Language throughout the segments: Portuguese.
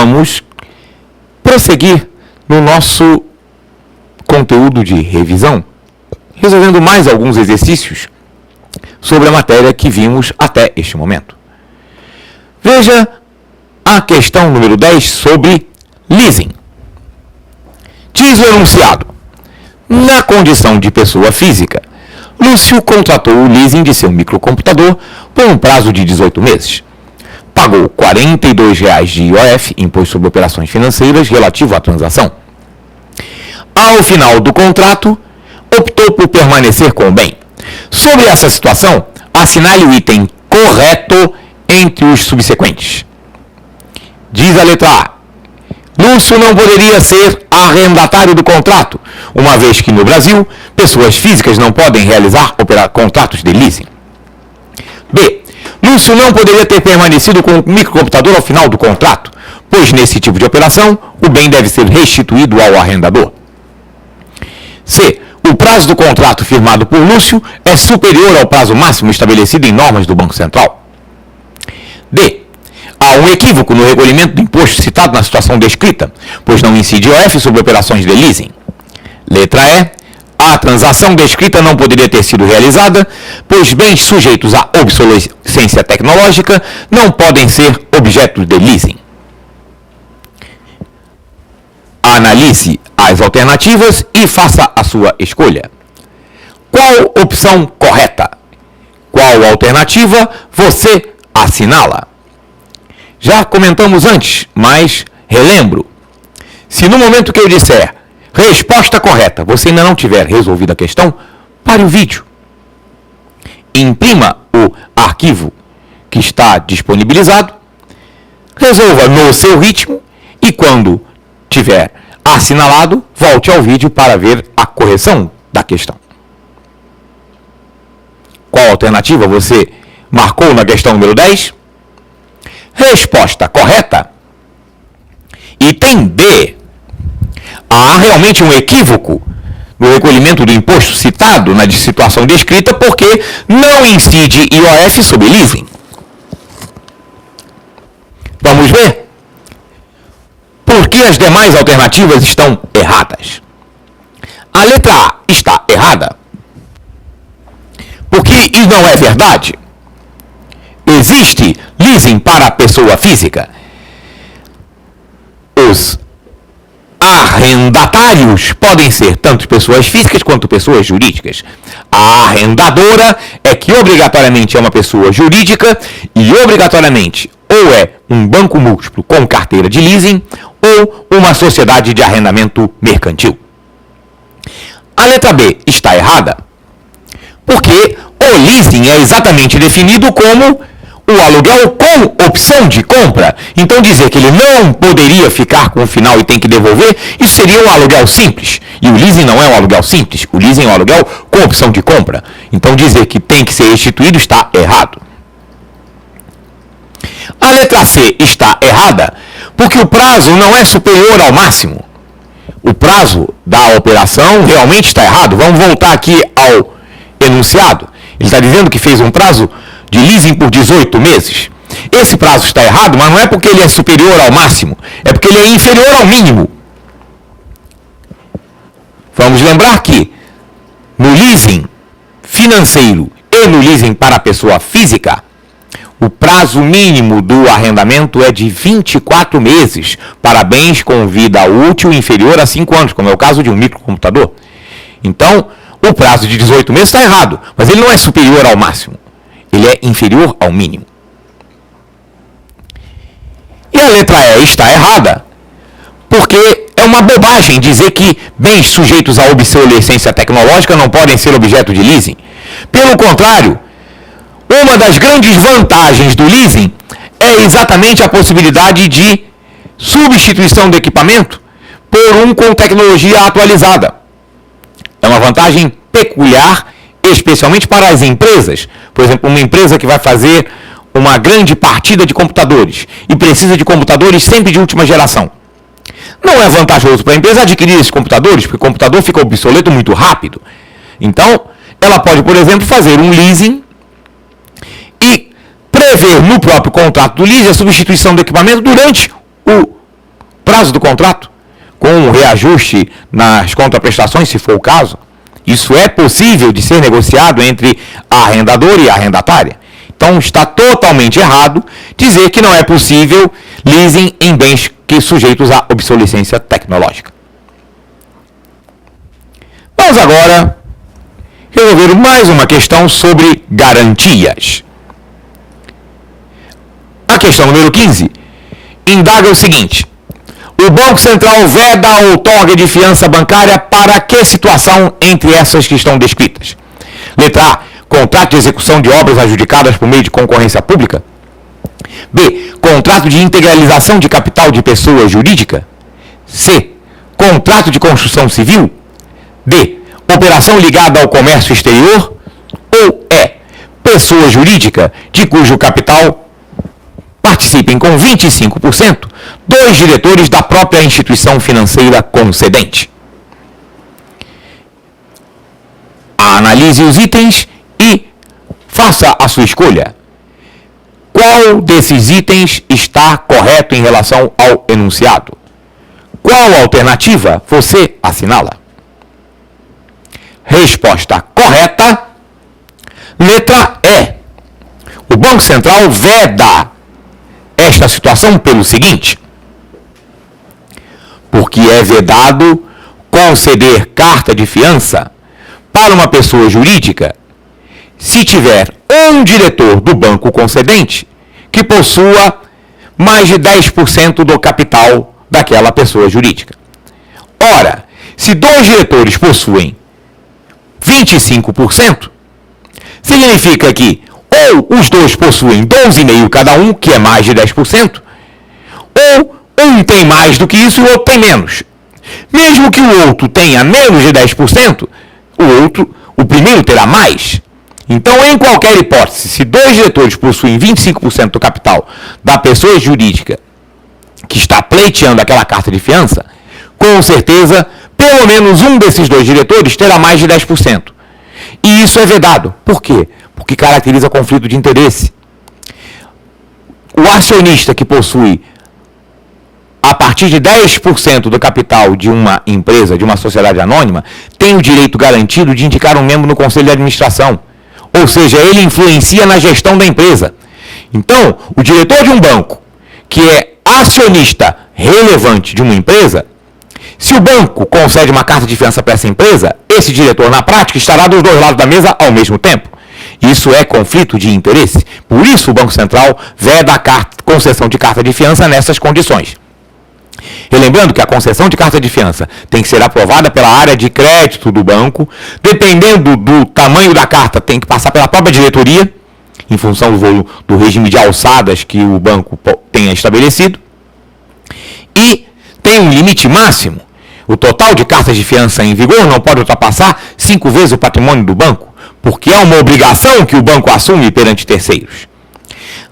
vamos prosseguir no nosso conteúdo de revisão, resolvendo mais alguns exercícios sobre a matéria que vimos até este momento. Veja a questão número 10 sobre leasing. Diz o enunciado: na condição de pessoa física, Lúcio contratou o leasing de seu microcomputador por um prazo de 18 meses. Pagou R$ 42,00 de IOF, Imposto sobre Operações Financeiras, relativo à transação. Ao final do contrato, optou por permanecer com o bem. Sobre essa situação, assinale o item correto entre os subsequentes. Diz a letra A: Lúcio não poderia ser arrendatário do contrato, uma vez que no Brasil, pessoas físicas não podem realizar contratos de leasing. B: Lúcio não poderia ter permanecido com o microcomputador ao final do contrato, pois nesse tipo de operação, o bem deve ser restituído ao arrendador. C: o prazo do contrato firmado por Lúcio é superior ao prazo máximo estabelecido em normas do Banco Central. D: há um equívoco no recolhimento do imposto citado na situação descrita, pois não incide IOF sobre operações de leasing. Letra E: a transação descrita não poderia ter sido realizada, pois bens sujeitos à obsolescência tecnológica não podem ser objeto de leasing. Analise as alternativas e faça a sua escolha. Qual opção correta? Qual alternativa você assinala? Já comentamos antes, mas relembro. Se no momento que eu disser resposta correta, você ainda não tiver resolvido a questão, pare o vídeo. Imprima o arquivo que está disponibilizado, resolva no seu ritmo e quando tiver assinalado, volte ao vídeo para ver a correção da questão. Qual alternativa você marcou na questão número 10? Resposta correta. Item B. Há realmente um equívoco no recolhimento do imposto citado na situação descrita porque não incide IOF sobre leasing. Vamos ver? Por que as demais alternativas estão erradas? A letra A está errada porque isso não é verdade. Existe leasing para a pessoa física. Os arrendatários podem ser tanto pessoas físicas quanto pessoas jurídicas. A arrendadora é que obrigatoriamente é uma pessoa jurídica e obrigatoriamente ou é um banco múltiplo com carteira de leasing ou uma sociedade de arrendamento mercantil. A letra B está errada porque o leasing é exatamente definido como o aluguel com opção de compra. Então dizer que ele não poderia ficar com o final e tem que devolver, isso seria um aluguel simples. E o leasing não é um aluguel simples. O leasing é um aluguel com opção de compra. Então dizer que tem que ser restituído está errado. A letra C está errada porque o prazo não é superior ao máximo. O prazo da operação realmente está errado. Vamos voltar aqui ao enunciado. Ele está dizendo que fez um prazo de leasing por 18 meses. Esse prazo está errado, mas não é porque ele é superior ao máximo, é porque ele é inferior ao mínimo. Vamos lembrar que no leasing financeiro e no leasing para a pessoa física, o prazo mínimo do arrendamento é de 24 meses para bens com vida útil inferior a 5 anos, como é o caso de um microcomputador. Então, o prazo de 18 meses está errado, mas ele não é superior ao máximo. Ele é inferior ao mínimo. E a letra E está errada, porque é uma bobagem dizer que bens sujeitos à obsolescência tecnológica não podem ser objeto de leasing. Pelo contrário, uma das grandes vantagens do leasing é exatamente a possibilidade de substituição do equipamento por um com tecnologia atualizada. É uma vantagem peculiar, especialmente para as empresas. Por exemplo, uma empresa que vai fazer uma grande partida de computadores e precisa de computadores sempre de última geração. Não é vantajoso para a empresa adquirir esses computadores, porque o computador fica obsoleto muito rápido. Então, ela pode, por exemplo, fazer um leasing e prever no próprio contrato do leasing a substituição do equipamento durante o prazo do contrato, com um reajuste nas contraprestações, se for o caso. Isso é possível de ser negociado entre arrendador e arrendatária. Então está totalmente errado dizer que não é possível leasing em bens que sujeitos à obsolescência tecnológica. Vamos agora resolver mais uma questão sobre garantias. A questão número 15 indaga o seguinte: o Banco Central veda a outorga de fiança bancária para que situação entre essas que estão descritas? Letra A, contrato de execução de obras adjudicadas por meio de concorrência pública. B, contrato de integralização de capital de pessoa jurídica. C, contrato de construção civil. D, operação ligada ao comércio exterior. Ou E, pessoa jurídica de cujo capital participem com 25% dois diretores da própria instituição financeira concedente. Analise os itens e faça a sua escolha. Qual desses itens está correto em relação ao enunciado? Qual alternativa você assinala? Resposta correta, letra E. O Banco Central veda esta situação pelo seguinte: porque é vedado conceder carta de fiança para uma pessoa jurídica se tiver um diretor do banco concedente que possua mais de 10% do capital daquela pessoa jurídica. Ora, se dois diretores possuem 25%, significa que ou os dois possuem 12,5% cada um, que é mais de 10%, ou um tem mais do que isso e o outro tem menos. Mesmo que o outro tenha menos de 10%, o primeiro terá mais. Então, em qualquer hipótese, se dois diretores possuem 25% do capital da pessoa jurídica que está pleiteando aquela carta de fiança, com certeza, pelo menos um desses dois diretores terá mais de 10%. E isso é vedado. Por quê? Porque caracteriza conflito de interesse. O acionista que possui a partir de 10% do capital de uma empresa, de uma sociedade anônima, tem o direito garantido de indicar um membro no conselho de administração. Ou seja, ele influencia na gestão da empresa. Então, o diretor de um banco, que é acionista relevante de uma empresa, se o banco concede uma carta de fiança para essa empresa, esse diretor, na prática, estará dos dois lados da mesa ao mesmo tempo. Isso é conflito de interesse. Por isso, o Banco Central veda a concessão de carta de fiança nessas condições. Relembrando que a concessão de carta de fiança tem que ser aprovada pela área de crédito do banco. Dependendo do tamanho da carta, tem que passar pela própria diretoria, em função do regime de alçadas que o banco tenha estabelecido. E tem um limite máximo. O total de cartas de fiança em vigor não pode ultrapassar 5 vezes o patrimônio do banco, porque é uma obrigação que o banco assume perante terceiros.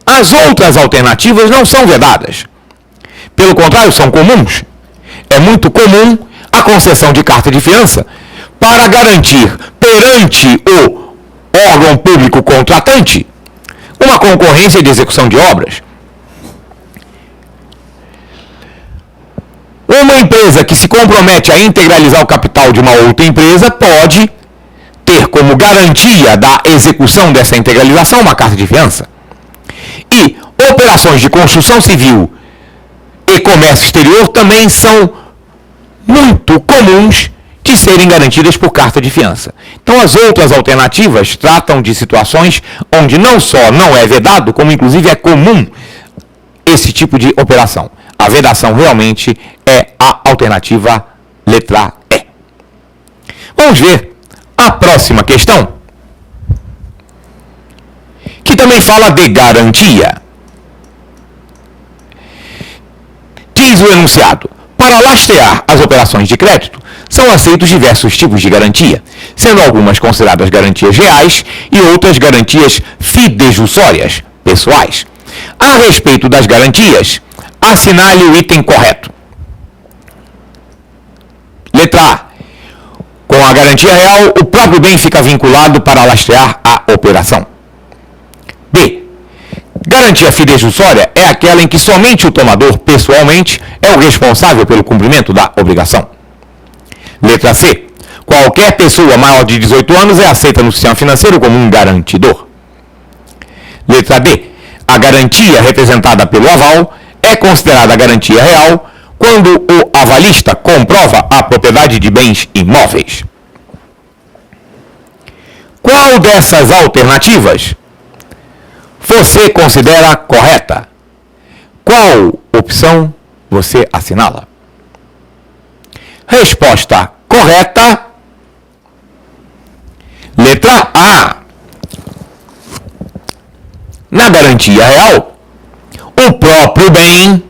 As outras alternativas não são vedadas. Pelo contrário, são comuns. É muito comum a concessão de carta de fiança para garantir perante o órgão público contratante uma concorrência de execução de obras. Uma empresa que se compromete a integralizar o capital de uma outra empresa pode ter como garantia da execução dessa integralização uma carta de fiança. E operações de construção civil e comércio exterior também são muito comuns de serem garantidas por carta de fiança. Então, as outras alternativas tratam de situações onde não só não é vedado, como inclusive é comum esse tipo de operação. A vedação realmente é a alternativa letra E. Vamos ver a próxima questão, que também fala de garantia. Diz o enunciado: para lastrear as operações de crédito, são aceitos diversos tipos de garantia, sendo algumas consideradas garantias reais e outras garantias fidejussórias, pessoais. A respeito das garantias, assinale o item correto. Letra A. Com a garantia real, o próprio bem fica vinculado para lastrear a operação. B. garantia fidejussória é aquela em que somente o tomador, pessoalmente, é o responsável pelo cumprimento da obrigação. Letra C. Qualquer pessoa maior de 18 anos é aceita no sistema financeiro como um garantidor. Letra D. A garantia representada pelo aval é considerada garantia real quando o avalista comprova a propriedade de bens imóveis. Qual dessas alternativas você considera correta? Qual opção você assinala? Resposta correta. Letra A. Na garantia real, o próprio bem.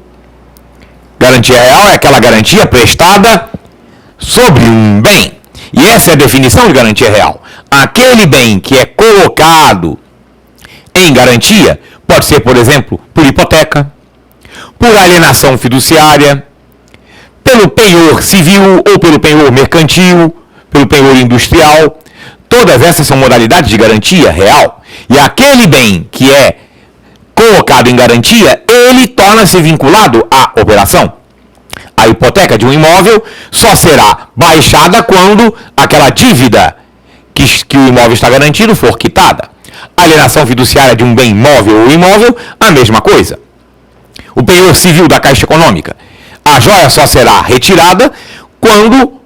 Garantia real é aquela garantia prestada sobre um bem. E essa é a definição de garantia real. Aquele bem que é colocado em garantia pode ser, por exemplo, por hipoteca, por alienação fiduciária, pelo penhor civil ou pelo penhor mercantil, pelo penhor industrial. Todas essas são modalidades de garantia real. E aquele bem que é colocado em garantia, ele torna-se vinculado à operação. A hipoteca de um imóvel só será baixada quando aquela dívida que o imóvel está garantido for quitada. A alienação fiduciária de um bem móvel ou imóvel, a mesma coisa. O penhor civil da Caixa Econômica. A joia só será retirada quando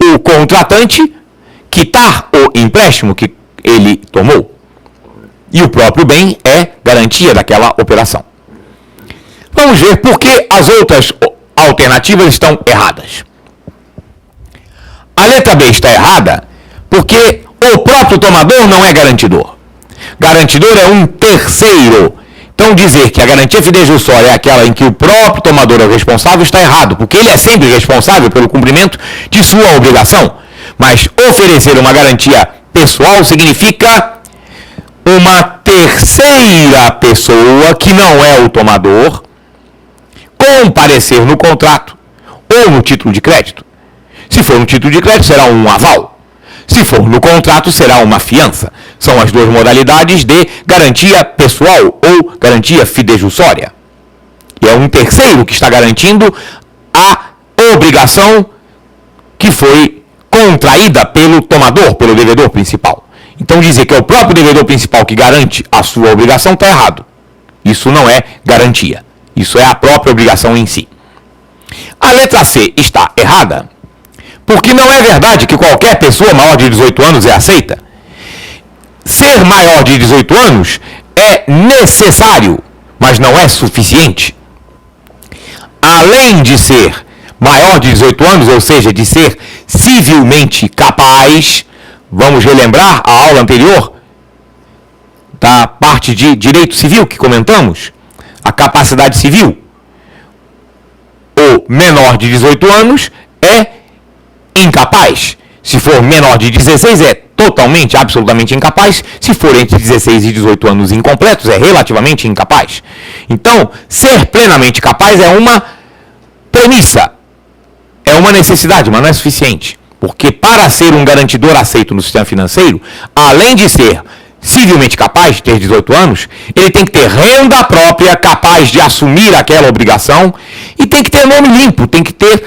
o contratante quitar o empréstimo que ele tomou. E o próprio bem é garantia daquela operação. Vamos ver por que as outras alternativas estão erradas. A letra B está errada porque o próprio tomador não é garantidor. Garantidor é um terceiro. Então dizer que a garantia fidejussória é aquela em que o próprio tomador é o responsável está errado, porque ele é sempre responsável pelo cumprimento de sua obrigação. Mas oferecer uma garantia pessoal significa uma terceira pessoa, que não é o tomador, comparecer no contrato ou no título de crédito. Se for no título de crédito, será um aval. Se for no contrato, será uma fiança. São as duas modalidades de garantia pessoal ou garantia fidejussória. E é um terceiro que está garantindo a obrigação que foi contraída pelo tomador, pelo devedor principal. Então dizer que é o próprio devedor principal que garante a sua obrigação está errado. Isso não é garantia. Isso é a própria obrigação em si. A letra C está errada porque não é verdade que qualquer pessoa maior de 18 anos é aceita. Ser maior de 18 anos é necessário, mas não é suficiente. Além de ser maior de 18 anos, ou seja, de ser civilmente capaz, vamos relembrar a aula anterior da parte de direito civil que comentamos, a capacidade civil. O menor de 18 anos é incapaz. Se for menor de 16, é totalmente, absolutamente incapaz. Se for entre 16 e 18 anos incompletos, é relativamente incapaz. Então, ser plenamente capaz é uma premissa, é uma necessidade, mas não é suficiente. Porque para ser um garantidor aceito no sistema financeiro, além de ser civilmente capaz de ter 18 anos, ele tem que ter renda própria, capaz de assumir aquela obrigação, e tem que ter nome limpo, tem que ter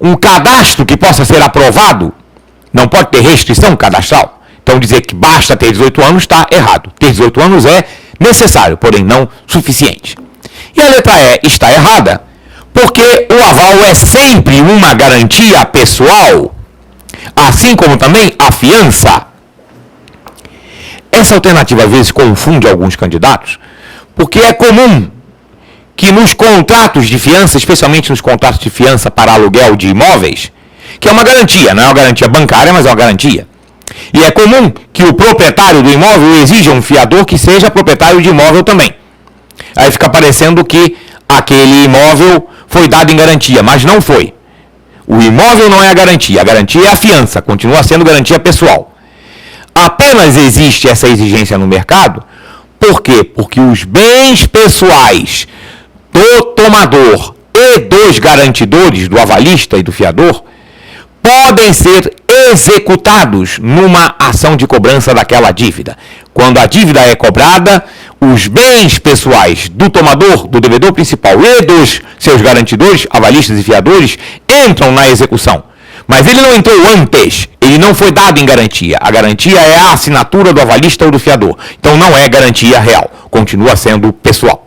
um cadastro que possa ser aprovado. Não pode ter restrição cadastral. Então dizer que basta ter 18 anos está errado. Ter 18 anos é necessário, porém não suficiente. E a letra E está errada, porque o aval é sempre uma garantia pessoal, assim como também a fiança. Essa alternativa às vezes confunde alguns candidatos, porque é comum que nos contratos de fiança, especialmente nos contratos de fiança para aluguel de imóveis, que é uma garantia, não é uma garantia bancária, mas é uma garantia. E é comum que o proprietário do imóvel exija um fiador que seja proprietário de imóvel também. Aí fica parecendo que aquele imóvel foi dado em garantia, mas não foi. O imóvel não é a garantia é a fiança, continua sendo garantia pessoal. Apenas existe essa exigência no mercado, por quê? Porque os bens pessoais do tomador e dos garantidores, do avalista e do fiador, podem ser executados numa ação de cobrança daquela dívida. Quando a dívida é cobrada, os bens pessoais do tomador, do devedor principal e dos seus garantidores, avalistas e fiadores, entram na execução. Mas ele não entrou antes, ele não foi dado em garantia. A garantia é a assinatura do avalista ou do fiador. Então não é garantia real, continua sendo pessoal.